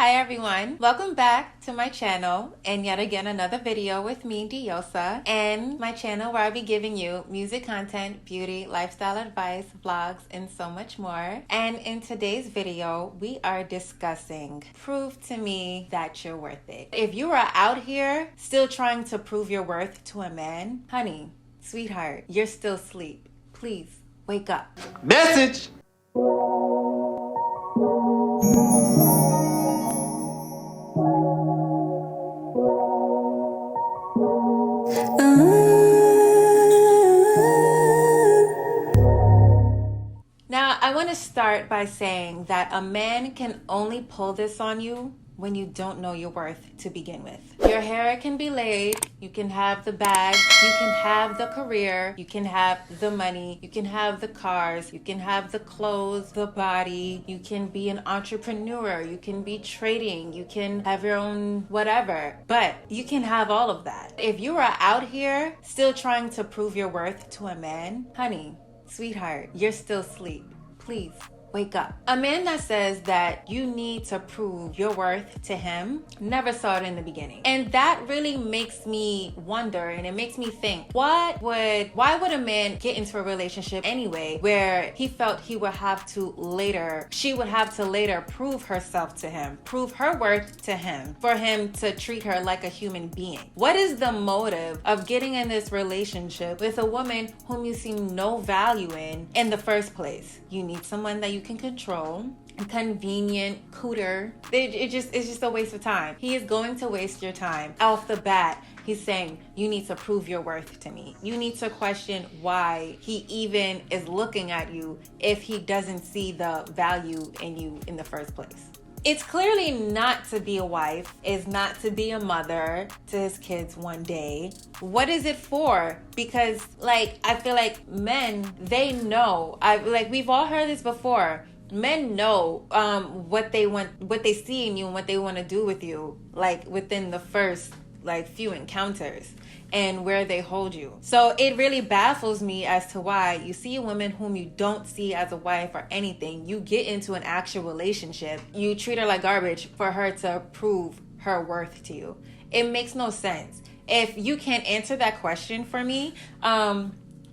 Hi everyone, welcome back to my channel and yet again another video with me, Diosa, and my channel where I'll be giving you music content, beauty, lifestyle advice, vlogs, and so much more. And in today's video, we are discussing prove to me that you're worth it. If you are out here still trying to prove your worth to a man, honey, sweetheart, you're still asleep. Please wake up. Message. Now, I want to start by saying that a man can only pull this on you when you don't know your worth to begin with. Your hair can be laid, you can have the bag, you can have the career, you can have the money, you can have the cars, you can have the clothes, the body, you can be an entrepreneur, you can be trading, you can have your own whatever, but you can have all of that. If you are out here still trying to prove your worth to a man, honey, sweetheart, you're still asleep. Please wake up. A man that says that you need to prove your worth to him never saw it in the beginning. And that really makes me wonder, and it makes me think, why would a man get into a relationship anyway where he felt she would have to later prove herself to him, prove her worth to him, for him to treat her like a human being? What is the motive of getting in this relationship with a woman whom you see no value in the first place? You need someone that you can control, a convenient cooter. It's just a waste of time. He is going to waste your time. Off the bat, he's saying, you need to prove your worth to me. You need to question why he even is looking at you if he doesn't see the value in you in the first place. It's clearly not to be a wife, it's not to be a mother to his kids one day. What is it for? Because I feel like men, they know. We've all heard this before. Men know what they want, what they see in you and what they want to do with you, within the first few encounters, and where they hold you. So it really baffles me as to why you see a woman whom you don't see as a wife or anything, you get into an actual relationship, you treat her like garbage for her to prove her worth to you. It makes no sense. If you can't answer that question for me,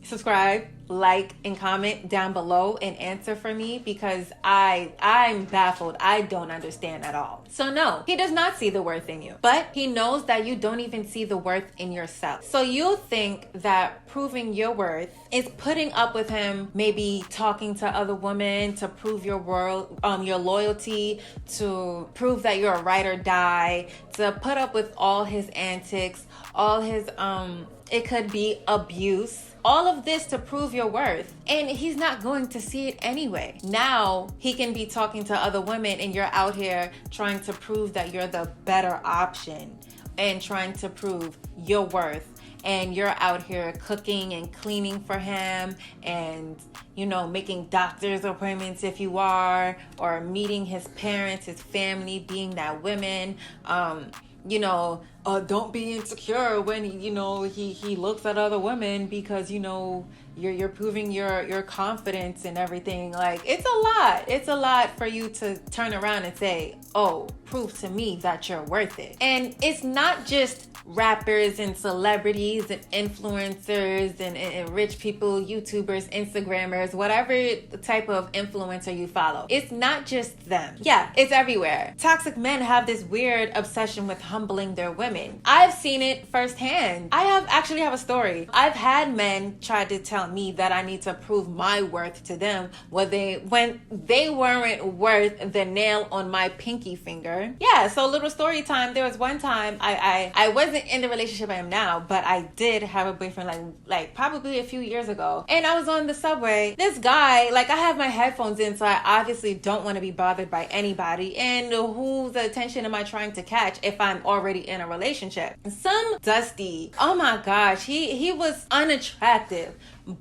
subscribe, like, and comment down below and answer for me, because I'm baffled. I don't understand at all. So no, he does not see the worth in you, but he knows that you don't even see the worth in yourself. So you think that proving your worth is putting up with him, maybe talking to other women to prove your loyalty, to prove that you're a ride or die, to put up with all his antics, all his it could be abuse, all of this to prove your worth. And he's not going to see it anyway. Now he can be talking to other women and you're out here trying to prove that you're the better option and trying to prove your worth. And you're out here cooking and cleaning for him and, making doctor's appointments if you are, or meeting his parents, his family, being that woman. Don't be insecure when he looks at other women, because you're proving your confidence and everything. It's a lot for you to turn around and say, oh, prove to me that you're worth it. And it's not just rappers and celebrities and influencers and rich people, YouTubers, Instagrammers, whatever type of influencer you follow. It's not just them. Yeah, it's everywhere. Toxic men have this weird obsession with humbling their women. I've seen it firsthand. I actually have a story. I've had men try to tell me that I need to prove my worth to them when they weren't worth the nail on my pinky finger. Yeah, so little story time. There was one time I wasn't in the relationship I am now, but I did have a boyfriend like probably a few years ago. And I was on the subway. This guy, I have my headphones in, so I obviously don't want to be bothered by anybody. And whose attention am I trying to catch if I'm already in a relationship? Some dusty, oh my gosh, he was unattractive,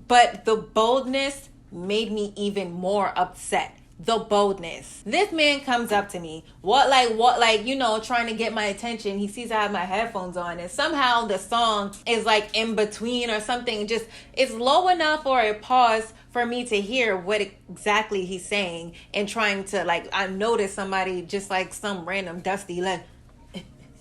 but the boldness made me even more upset. The boldness. This man comes up to me, trying to get my attention. He sees I have my headphones on, and somehow the song is in between or something. Just it's low enough or it paused for me to hear what exactly he's saying and trying to, like, I noticed somebody just like some random dusty, like,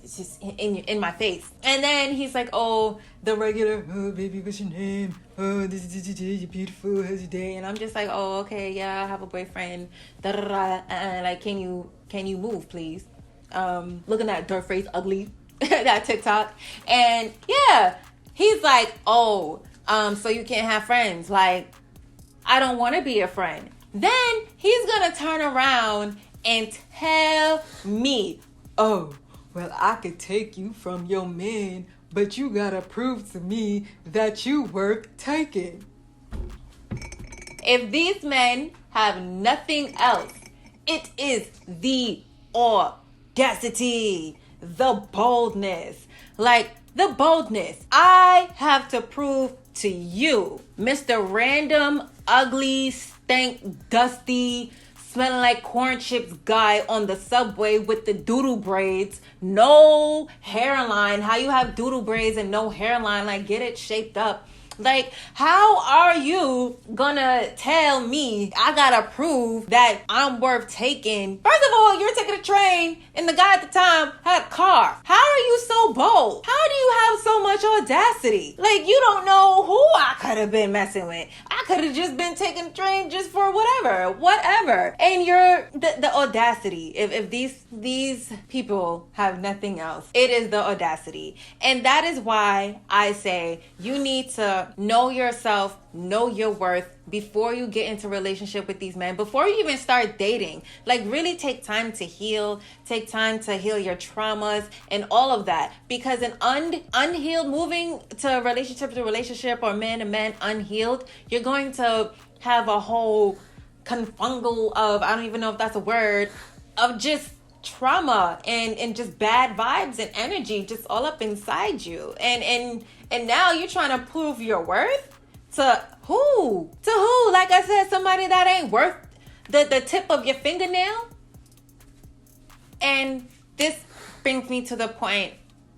it's just in my face. And then he's like, oh, the regular, oh, baby, what's your name? Oh, this is you're beautiful, how's your day? And I'm just like, oh, okay, yeah, I have a boyfriend. Like, can you move, please? Looking at dirt face ugly, that TikTok. And yeah, he's like, oh, so you can't have friends. Like, I don't want to be a friend. Then he's gonna turn around and tell me, oh, well, I could take you from your man, but you gotta prove to me that you worth taking. If these men have nothing else, it is the audacity, the boldness. Like, the boldness. I have to prove to you, Mr. Random, ugly, stank, dusty, smelling like corn chips guy on the subway with the doodle braids, no hairline. How you have doodle braids and no hairline? Like, get it shaped up. Like, how are you gonna tell me I gotta prove that I'm worth taking? First of all, you're taking a train and the guy at the time had a car. How are you so bold? How do you have so much audacity? Like, you don't know who I could have been messing with. I could have just been taking a train just for whatever. And you're the audacity. If these people have nothing else, it is the audacity. And that is why I say you need to know yourself, know your worth before you get into a relationship with these men, before you even start dating. Like, really take time to heal, take time to heal your traumas and all of that. Because an unhealed, moving to relationship or man to man unhealed, you're going to have a whole confungal of, I don't even know if that's a word, of just trauma and just bad vibes and energy just all up inside you. And now you're trying to prove your worth to who? To who? Like I said, somebody that ain't worth the tip of your fingernail. And this brings me to the point.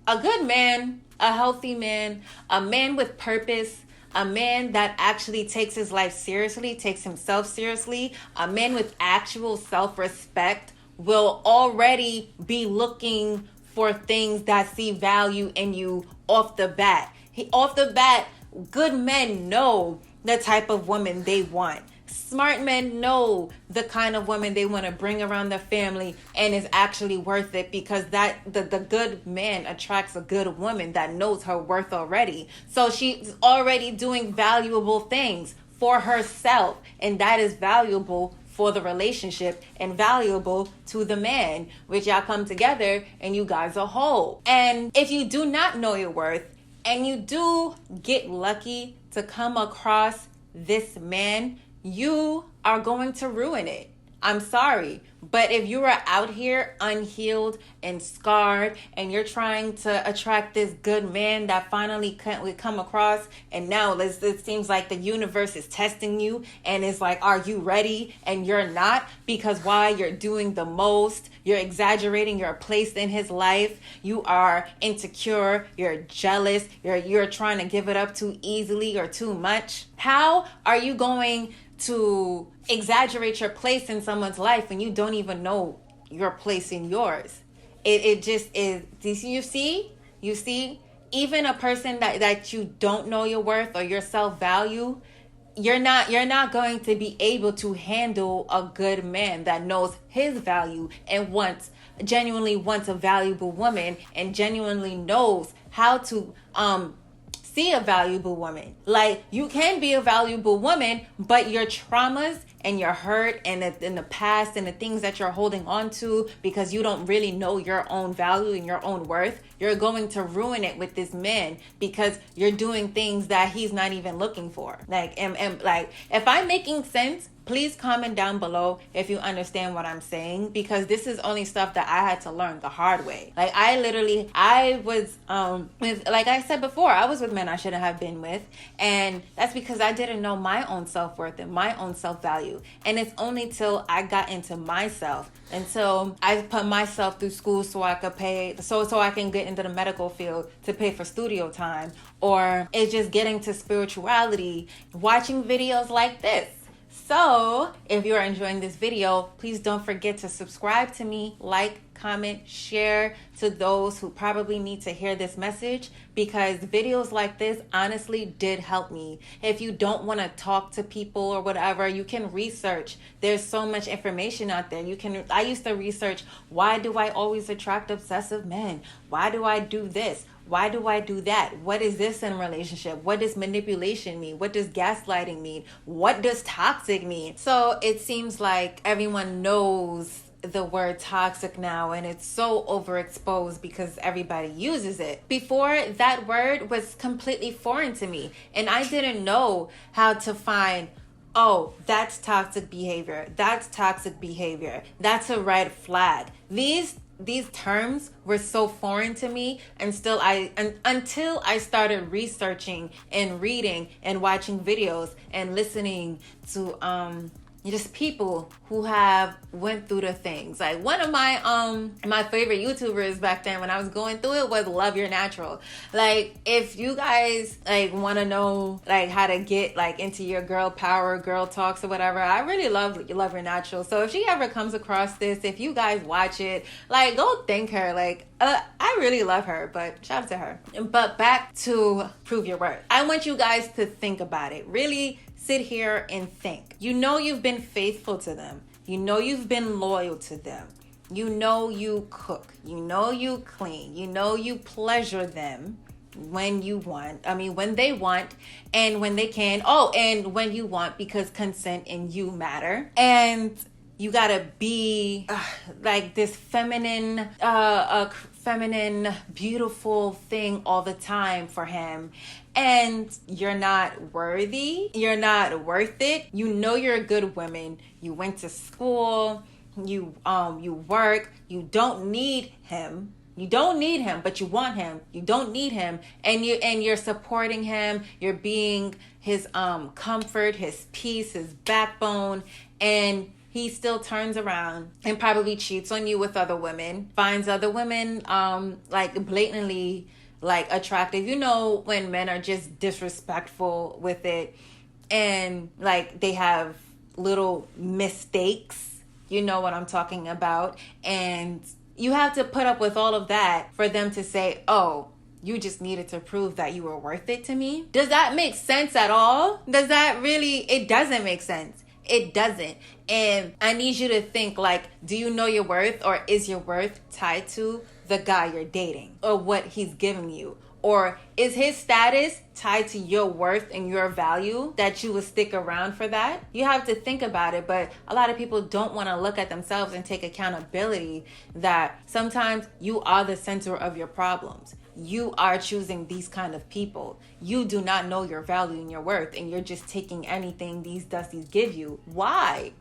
A good man, a healthy man, a man with purpose, a man that actually takes his life seriously, takes himself seriously, a man with actual self-respect will already be looking for things that see value in you off the bat. Off the bat, good men know the type of woman they want. Smart men know the kind of woman they want to bring around their family and is actually worth it, because that the good man attracts a good woman that knows her worth already. So she's already doing valuable things for herself, and that is valuable for the relationship and valuable to the man, which y'all come together and you guys are whole. And if you do not know your worth and you do get lucky to come across this man, you are going to ruin it. I'm sorry. But if you are out here unhealed and scarred and you're trying to attract this good man that finally we come across, and now it seems like the universe is testing you and it's like, are you ready? And you're not, because why? You're doing the most. You're exaggerating your place in his life. You are insecure. You're jealous. You're trying to give it up too easily or too much. How are you going to exaggerate your place in someone's life when you don't even know your place in yours? It just is. You see, even a person that you don't know your worth or your self-value, you're not going to be able to handle a good man that knows his value and genuinely wants a valuable woman and genuinely knows how to see a valuable woman. Like, you can be a valuable woman, but your traumas and your hurt and in the past and the things that you're holding on to because you don't really know your own value and your own worth, you're going to ruin it with this man because you're doing things that he's not even looking for. Like, and like, if I'm making sense Please comment down below if you understand what I'm saying, because this is only stuff that I had to learn the hard way. Like I was with, like I said before, I was with men I shouldn't have been with, and that's because I didn't know my own self-worth and my own self-value. And it's only till I got into myself, until I put myself through school so I could pay, so I can get into the medical field to pay for studio time, or it's just getting to spirituality, watching videos like this. So if you're enjoying this video, please don't forget to subscribe to me, like, comment, share to those who probably need to hear this message, because videos like this honestly did help me. If you don't want to talk to people or whatever, you can research. There's so much information out there. I used to research, why do I always attract obsessive men? Why do I do this? Why do I do that? What is this in a relationship? What does manipulation mean? What does gaslighting mean? What does toxic mean? So it seems like everyone knows the word toxic now, and it's so overexposed because everybody uses it. Before, that word was completely foreign to me, and I didn't know how to find, oh, that's toxic behavior. That's toxic behavior. That's a red flag. These terms were so foreign to me, and until I started researching and reading and watching videos and listening to just people who have went through the things. Like one of my favorite YouTubers back then when I was going through it was Love Your Natural. Like if you guys like want to know like how to get like into your girl power, girl talks or whatever, I really love Your Natural. So if she ever comes across this, if you guys watch it, like go thank her. Like I really love her, but shout out to her. But back to Prove Your Worth. I want you guys to think about it. Really sit here and think. You know you've been faithful to them. You know you've been loyal to them. You know you cook. You know you clean. You know you pleasure them when they want and when they can. Oh, and when you want, because consent and you matter. And you gotta be like this feminine, beautiful thing all the time for him. And you're not worthy. You're not worth it. You know you're a good woman. You went to school. You work. You don't need him. You don't need him, but you want him. You don't need him, and you're supporting him. You're being his comfort, his peace, his backbone, and he still turns around and probably cheats on you with other women, finds other women like blatantly like attractive. You know when men are just disrespectful with it, and like they have little mistakes. You know what I'm talking about. And you have to put up with all of that for them to say, oh, you just needed to prove that you were worth it to me. Does that make sense at all? Does that really? It doesn't make sense. It doesn't. And I need you to think, like, do you know your worth, or is your worth tied to the guy you're dating or what he's giving you? Or is his status tied to your worth and your value, that you would stick around for that? You have to think about it. But a lot of people don't want to look at themselves and take accountability that sometimes you are the center of your problems. You are choosing these kind of people. You do not know your value and your worth, and you're just taking anything these dusties give you. Why?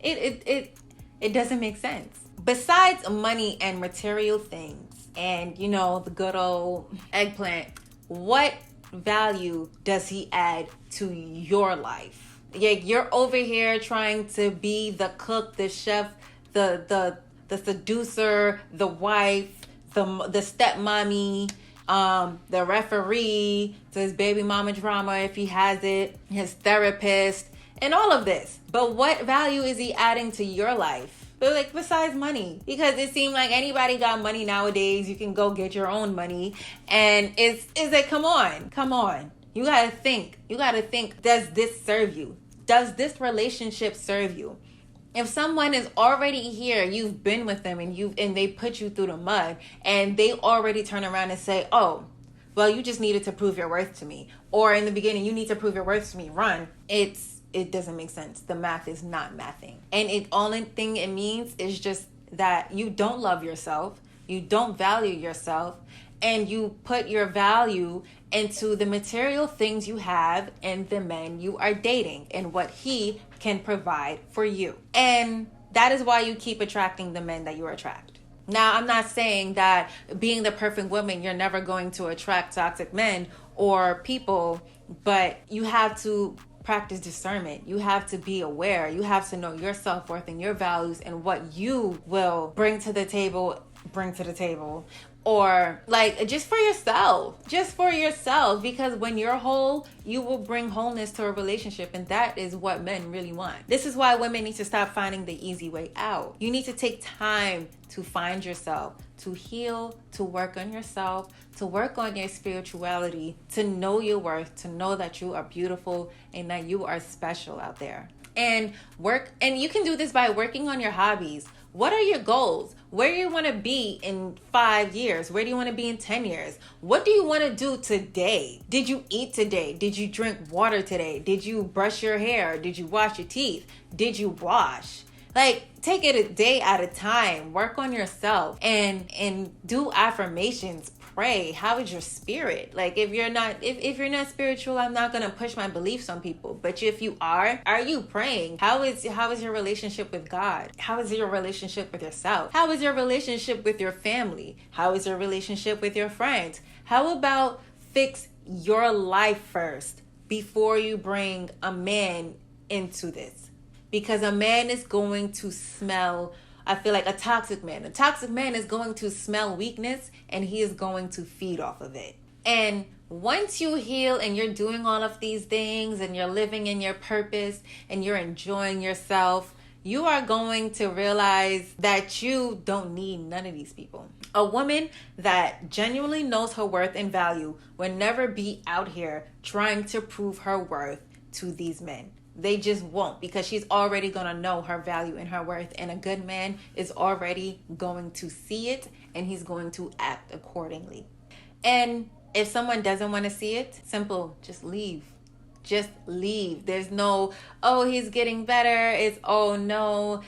It doesn't make sense. Besides money and material things, and you know, the good old eggplant, what value does he add to your life? Yeah, you're over here trying to be the cook, the chef, the seducer, the wife, the stepmommy, the referee to his baby mama drama if he has it, his therapist, and all of this. But what value is he adding to your life? But like besides money, because it seems like anybody got money nowadays. You can go get your own money, and it's like, come on. You gotta think. Does this serve you? Does this relationship serve you? If someone is already here, you've been with them, and they put you through the mud, and they already turn around and say, oh, well, you just needed to prove your worth to me. Or in the beginning, you need to prove your worth to me. Run. It doesn't make sense. The math is not mathing. And the only thing it means is just that you don't love yourself. You don't value yourself. and you put your value into the material things you have and the men you are dating and what he can provide for you. And that is why you keep attracting the men that you attract. Now, I'm not saying that being the perfect woman, you're never going to attract toxic men or people, but you have to practice discernment. You have to be aware. You have to know your self-worth and your values and what you will bring to the table, or like just for yourself, because when you're whole, you will bring wholeness to a relationship, and that is what men really want. This is why women need to stop finding the easy way out. You need to take time to find yourself, to heal, to work on yourself, to work on your spirituality, to know your worth, to know that you are beautiful and that you are special out there. And you can do this by working on your hobbies. What are your goals? Where do you want to be in 5 years? Where do you want to be in 10 years? What do you want to do today? Did you eat today? Did you drink water today? Did you brush your hair? Did you wash your teeth? Did you wash? Like, take it a day at a time. Work on yourself and do affirmations. Pray. How is your spirit? Like, if you're not spiritual, I'm not gonna push my beliefs on people. But if you are you praying? How is your relationship with God? How is your relationship with yourself? How is your relationship with your family? How is your relationship with your friends? How about fix your life first before you bring a man into this? Because a man is going to smell, I feel like a toxic man is going to smell weakness, and he is going to feed off of it. And once you heal and you're doing all of these things and you're living in your purpose and you're enjoying yourself, you are going to realize that you don't need none of these people. A woman that genuinely knows her worth and value will never be out here trying to prove her worth to these men. They just won't, because she's already going to know her value and her worth. And a good man is already going to see it, and he's going to act accordingly. And if someone doesn't want to see it, simple, just leave. Just leave. There's no, oh, he's getting better. It's, oh no,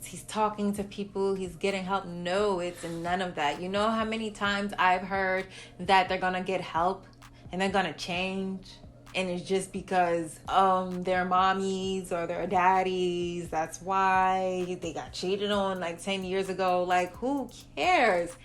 he's talking to people, he's getting help. No, it's none of that. You know how many times I've heard that they're going to get help and they're going to change? And it's just because their mommies or their daddies, that's why they got cheated on like 10 years ago. Like, who cares?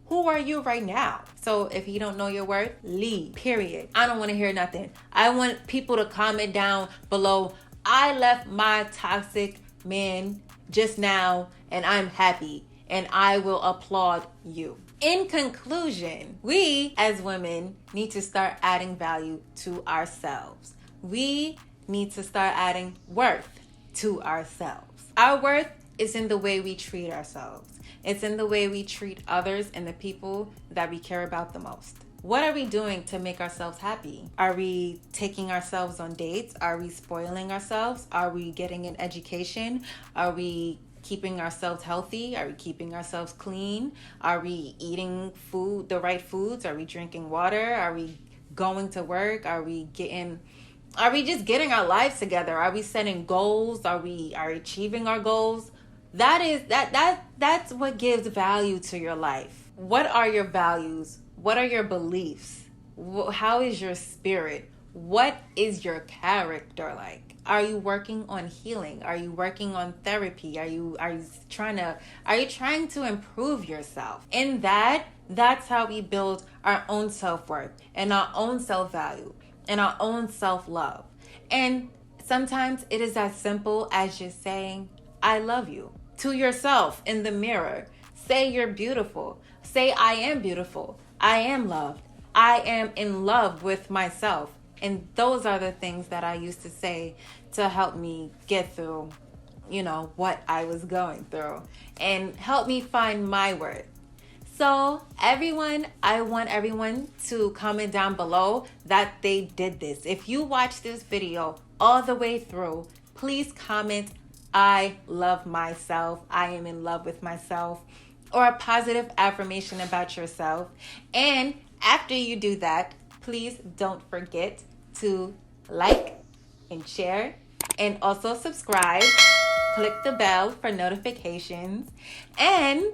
Who are you right now? So if you don't know your worth, leave, period. I don't want to hear nothing. I want people to comment down below, I left my toxic man just now and I'm happy, and I will applaud you. In conclusion, we as women need to start adding value to ourselves. We need to start adding worth to ourselves. Our worth is in the way we treat ourselves. It's in the way we treat others and the people that we care about the most. What are we doing to make ourselves happy? Are we taking ourselves on dates? Are we spoiling ourselves? Are we getting an education? Are we keeping ourselves healthy? Are we keeping ourselves clean? Are we eating the right foods? Are we drinking water? Are we going to work? Are we just getting our lives together? Are we setting goals? Are we achieving our goals? That's what gives value to your life. What are your values? What are your beliefs? How is your spirit? What is your character like? Are you working on healing? Are you working on therapy? Are you trying to improve yourself? In that's how we build our own self-worth and our own self-value and our own self-love. And sometimes it is as simple as just saying, I love you to yourself in the mirror. Say you're beautiful. Say I am beautiful. I am loved. I am in love with myself. And those are the things that I used to say to help me get through, what I was going through and help me find my worth. So I want everyone to comment down below that they did this. If you watch this video all the way through, please comment, I love myself. I am in love with myself, or a positive affirmation about yourself. And after you do that, please don't forget to like and share, and also subscribe. Click the bell for notifications. And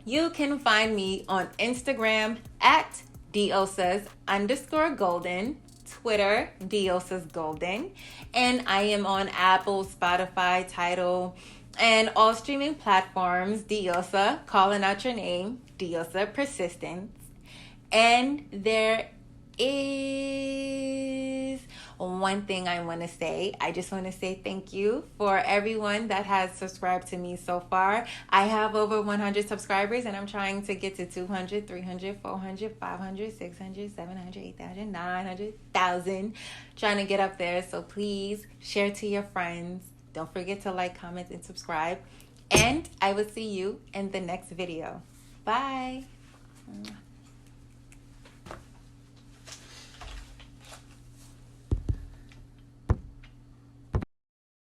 You can find me on Instagram at Diosas_golden, Twitter, Diosas_golden, and I am on Apple, Spotify, Tidal, and all streaming platforms. Diosa, calling out your name, Diosa Persistence. And there is one thing I want to say. I just want to say thank you for everyone that has subscribed to me so far. I have over 100 subscribers, and I'm trying to get to 200, 300, 400, 500, 600, 700, 8,000, 900,000. Trying to get up there. So please share to your friends. Don't forget to like, comment, and subscribe. And I will see you in the next video. Bye.